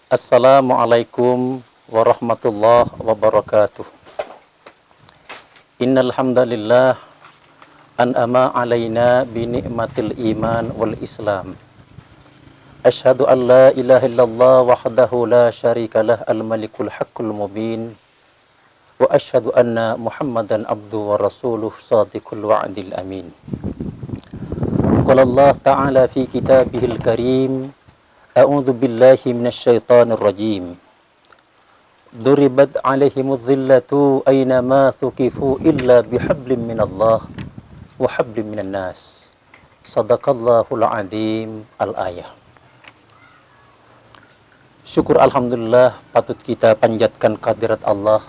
Assalamualaikum warahmatullahi wabarakatuh. Innal hamdalillah an'ama alaina bi ni'matil iman wal islam. Asyhadu an la ilaha illallah wahdahu la syarikalah al-malikul haqqul mubin. Wa asyhadu anna Muhammadan abdu wa rasuluh shadiqul wa'dil amin. Qala Allah ta'ala fi kitabihil karim. A'udzu billahi minasyaitonir rajim. Duribat 'alaihimudz zillatu aina ma thuqifu illa bihablin minallah wa hablin minan nas. Shadaqallahul 'adzim. Al-ayah. Syukur alhamdulillah patut kita panjatkan kehadirat Allah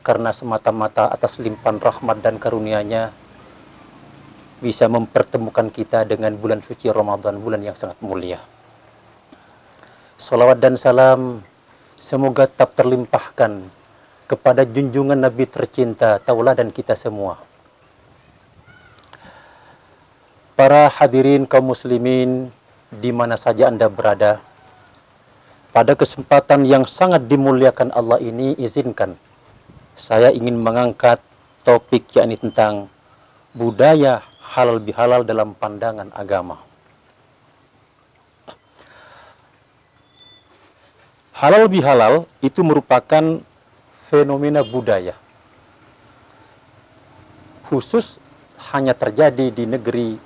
karena semata-mata atas limpahan rahmat dan karunia-Nya bisa mempertemukan kita dengan bulan suci Ramadan, bulan yang sangat mulia. Salawat dan salam semoga tetap terlimpahkan kepada junjungan Nabi tercinta, tauladan kita semua. Para hadirin kaum muslimin di mana saja Anda berada, pada kesempatan yang sangat dimuliakan Allah ini, izinkan saya ingin mengangkat topik yakni tentang budaya halal bihalal dalam pandangan agama. Halal bihalal itu merupakan fenomena budaya. Khusus hanya terjadi di negeri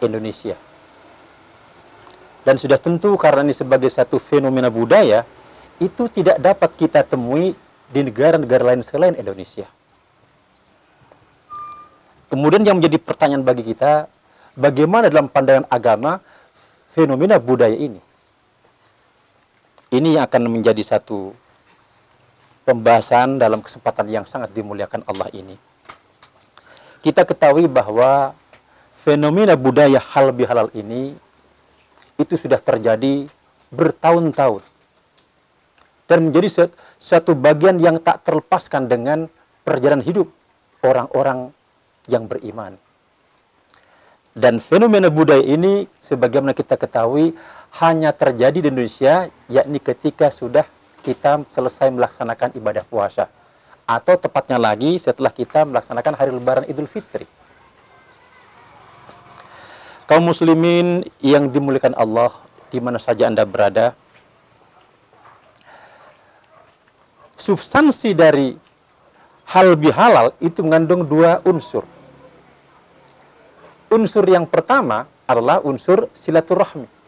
Indonesia. Dan sudah tentu karena ini sebagai satu fenomena budaya, itu tidak dapat kita temui di negara-negara lain selain Indonesia. Kemudian yang menjadi pertanyaan bagi kita, bagaimana dalam pandangan agama fenomena budaya ini? Ini yang akan menjadi satu pembahasan dalam kesempatan yang sangat dimuliakan Allah ini. Kita ketahui bahwa fenomena budaya halal bihalal ini itu sudah terjadi bertahun-tahun. Dan menjadi suatu bagian yang tak terlepaskan dengan perjalanan hidup orang-orang yang beriman. Dan fenomena budaya ini sebagaimana kita ketahui hanya terjadi di Indonesia, yakni ketika sudah kita selesai melaksanakan ibadah puasa. Atau tepatnya lagi setelah kita melaksanakan hari lebaran Idul Fitri. Kaum muslimin yang dimuliakan Allah, di mana saja Anda berada, substansi dari halal bihalal itu mengandung dua unsur. Unsur yang pertama adalah unsur silaturahmi.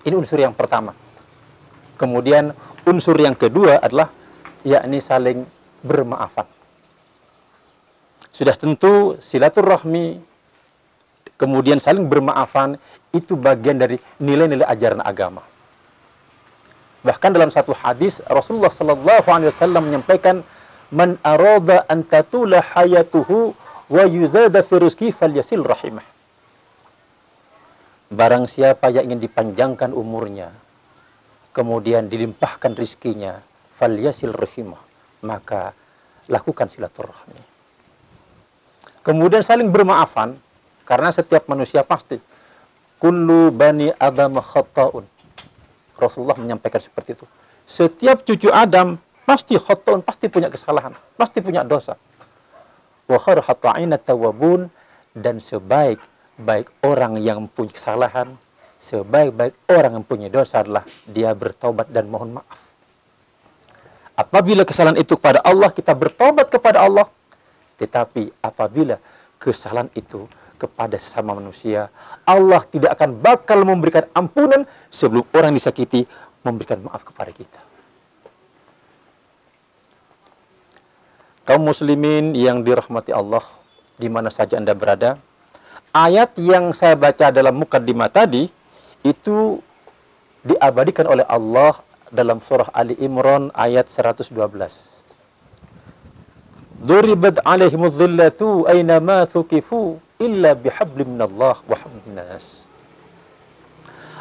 Ini unsur yang pertama. Kemudian unsur yang kedua adalah yakni saling bermaafan. Sudah tentu silaturahmi, kemudian saling bermaafan itu bagian dari nilai-nilai ajaran agama. Bahkan dalam satu hadis Rasulullah SAW menyampaikan, "Man arada an tatula hayatuhu wa yuzada fi rizqihi falyasil rahimah." Barang siapa yang ingin dipanjangkan umurnya, kemudian dilimpahkan rizkinya, falyasil rahimah, maka lakukan silaturahmi. Kemudian saling bermaafan, karena setiap manusia pasti kullu bani adam khata'un. Rasulullah menyampaikan seperti itu. Setiap cucu Adam pasti khata'un, pasti punya kesalahan, pasti punya dosa. Wa khairu khata'ina tawwabun, dan sebaik-baik orang yang mempunyai kesalahan, sebaik-baik orang yang mempunyai dosa adalah dia bertobat dan mohon maaf. Apabila kesalahan itu kepada Allah, kita bertobat kepada Allah. Tetapi apabila kesalahan itu kepada sesama manusia, Allah tidak akan bakal memberikan ampunan sebelum orang disakiti memberikan maaf kepada kita. Kaum muslimin yang dirahmati Allah, di mana saja Anda berada, ayat yang saya baca dalam mukaddimah tadi itu diabadikan oleh Allah dalam surah Ali Imran ayat 112. Duribat 'alaihimudz zillatu aina ma thuqifu illa bihablim minallah wa hablin nas.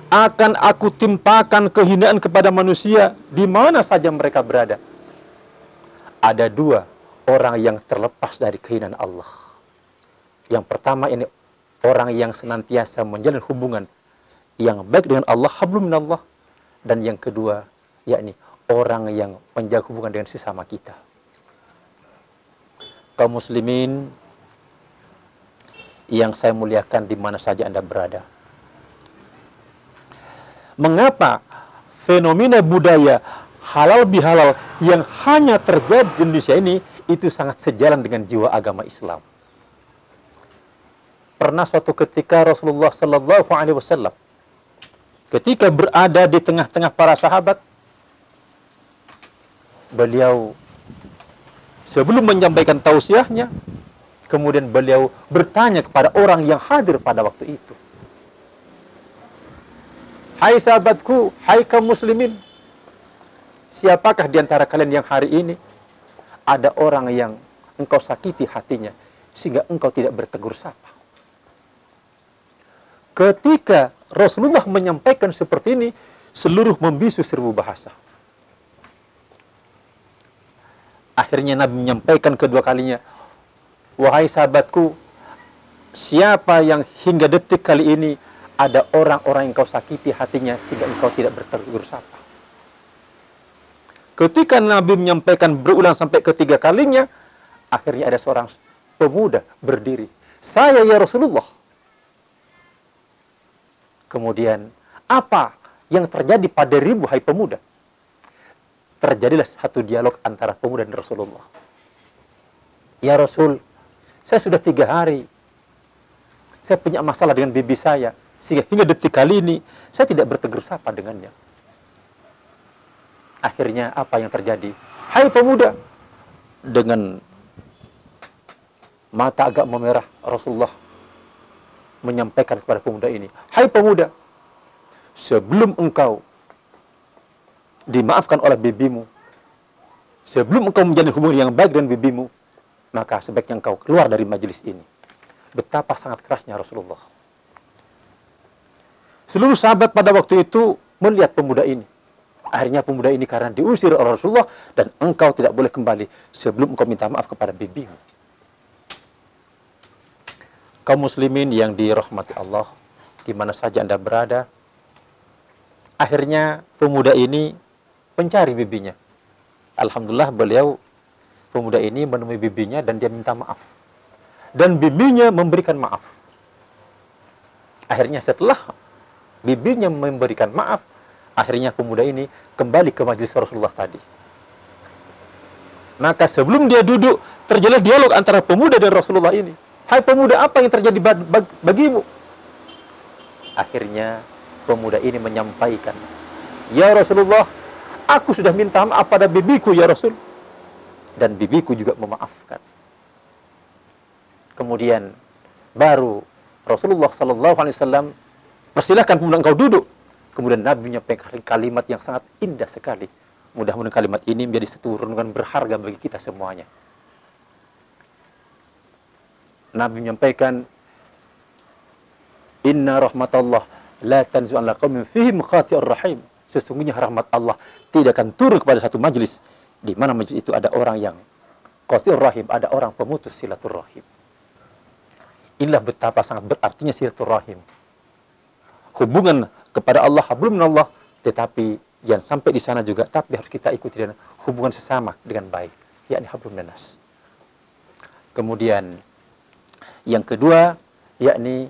Akan aku timpakan kehinaan kepada manusia di mana saja mereka berada. Ada dua orang yang terlepas dari kehinaan Allah. Yang pertama ini orang yang senantiasa menjalin hubungan yang baik dengan Allah, hablum minallah, Dan yang kedua, yakni orang yang menjaga hubungan dengan sesama kita. Kaum muslimin yang saya muliakan di mana saja Anda berada. Mengapa fenomena budaya halal bihalal yang hanya terjadi di Indonesia ini itu sangat sejalan dengan jiwa agama Islam? Pernah suatu ketika Rasulullah Sallallahu Alaihi Wasallam ketika berada di tengah-tengah para sahabat, beliau sebelum menyampaikan tausiahnya, kemudian beliau bertanya kepada orang yang hadir pada waktu itu. Hai sahabatku, hai kaum muslimin, siapakah di antara kalian yang hari ini ada orang yang engkau sakiti hatinya sehingga engkau tidak bertegur sapa? Ketika Rasulullah menyampaikan seperti ini, seluruh membisu seribu bahasa. Akhirnya Nabi menyampaikan kedua kalinya, wahai sahabatku, siapa yang hingga detik kali ini ada orang-orang yang kau sakiti hatinya sehingga engkau tidak bertegur sapa? Ketika Nabi menyampaikan berulang sampai ketiga kalinya, akhirnya ada seorang pemuda berdiri. Saya ya Rasulullah. Kemudian, apa yang terjadi pada ribu hai pemuda? Terjadilah satu dialog antara pemuda dan Rasulullah. Ya Rasul, saya sudah 3 hari. Saya punya masalah dengan bibi saya. Sehingga hingga detik kali ini, saya tidak bertegur sapa dengannya. Akhirnya apa yang terjadi? Hai pemuda, dengan mata agak memerah, Rasulullah menyampaikan kepada pemuda ini, hai pemuda, sebelum engkau dimaafkan oleh bibimu, sebelum engkau menjalin hubungan yang baik dengan bibimu, maka sebaiknya engkau keluar dari majelis ini. Betapa sangat kerasnya Rasulullah. Seluruh sahabat pada waktu itu melihat pemuda ini. Akhirnya pemuda ini karena diusir oleh Rasulullah, dan engkau tidak boleh kembali sebelum engkau minta maaf kepada bibimu. Kaum muslimin yang dirahmati Allah, di mana saja Anda berada, akhirnya pemuda ini mencari bibinya. Alhamdulillah pemuda ini menemui bibinya dan dia minta maaf. Dan bibinya memberikan maaf. Akhirnya setelah bibinya memberikan maaf, akhirnya pemuda ini kembali ke majelis Rasulullah tadi. Maka sebelum dia duduk, terjadi dialog antara pemuda dan Rasulullah ini. Hai pemuda, apa yang terjadi bagimu? Akhirnya pemuda ini menyampaikan, ya Rasulullah, aku sudah minta maaf pada bibiku ya Rasul. Dan bibiku juga memaafkan. Kemudian baru Rasulullah SAW persilahkan pemuda engkau duduk. Kemudian Nabi menyampaikan kalimat yang sangat indah sekali. Mudah-mudahan kalimat ini menjadi satu renungan berharga bagi kita semuanya. Nabi menyampaikan, Inna rahmatallah la tanzu ala qaumin fihim khati'ur rahim. Sesungguhnya rahmat Allah tidak akan turun kepada satu majelis di mana majelis itu ada orang yang qati'ur rahim, ada orang pemutus silaturahim. Inilah betapa sangat berartinya silaturahim. Hubungan kepada Allah, hablum minallah, tetapi yang sampai di sana juga, tapi harus kita ikuti dengan hubungan sesama dengan baik, yakni hablum minas. Kemudian yang kedua, yakni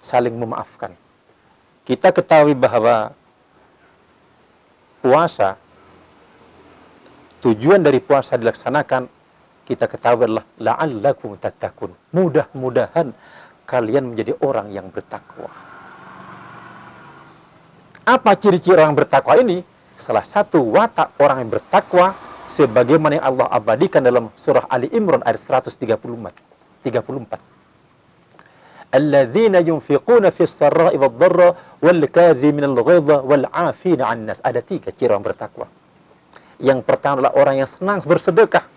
saling memaafkan. Kita ketahui bahwa puasa, tujuan dari puasa dilaksanakan, kita ketahui adalah la'allakum tattaqun. Mudah-mudahan kalian menjadi orang yang bertakwa. Apa ciri-ciri orang bertakwa ini? Salah satu watak orang yang bertakwa sebagaimana yang Allah abadikan dalam surah Ali Imran ayat 134. Alladzina yunfiquna fis sarra'i wad-dharra wal kadhiminal ghaidha wal 'afina 'anil nas. Ada 3 ciri orang bertakwa. Yang pertama adalah orang yang senang bersedekah,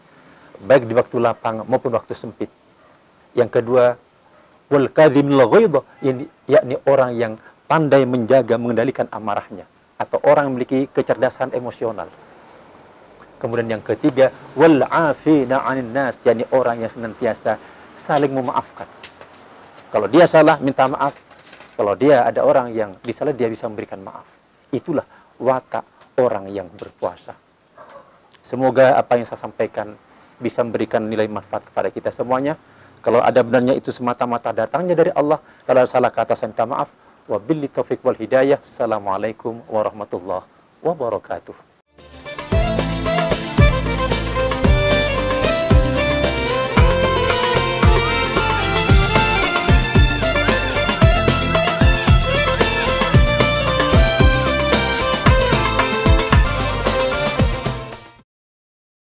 baik di waktu lapang maupun waktu sempit. Yang kedua, wal kadhiminal ghaidha, yakni orang yang pandai menjaga, mengendalikan amarahnya, atau orang yang memiliki kecerdasan emosional. Kemudian yang ketiga, wal 'afina 'anil nas, yakni orang yang senantiasa saling memaafkan. Kalau dia salah, minta maaf. Kalau dia ada orang yang disalah, dia bisa memberikan maaf. Itulah watak orang yang berpuasa. Semoga apa yang saya sampaikan bisa memberikan nilai manfaat kepada kita semuanya. Kalau ada benarnya itu semata-mata datangnya dari Allah. Kalau ada salah kata saya minta maaf. Wabillahi taufiq wal hidayah. Assalamualaikum warahmatullahi wabarakatuh.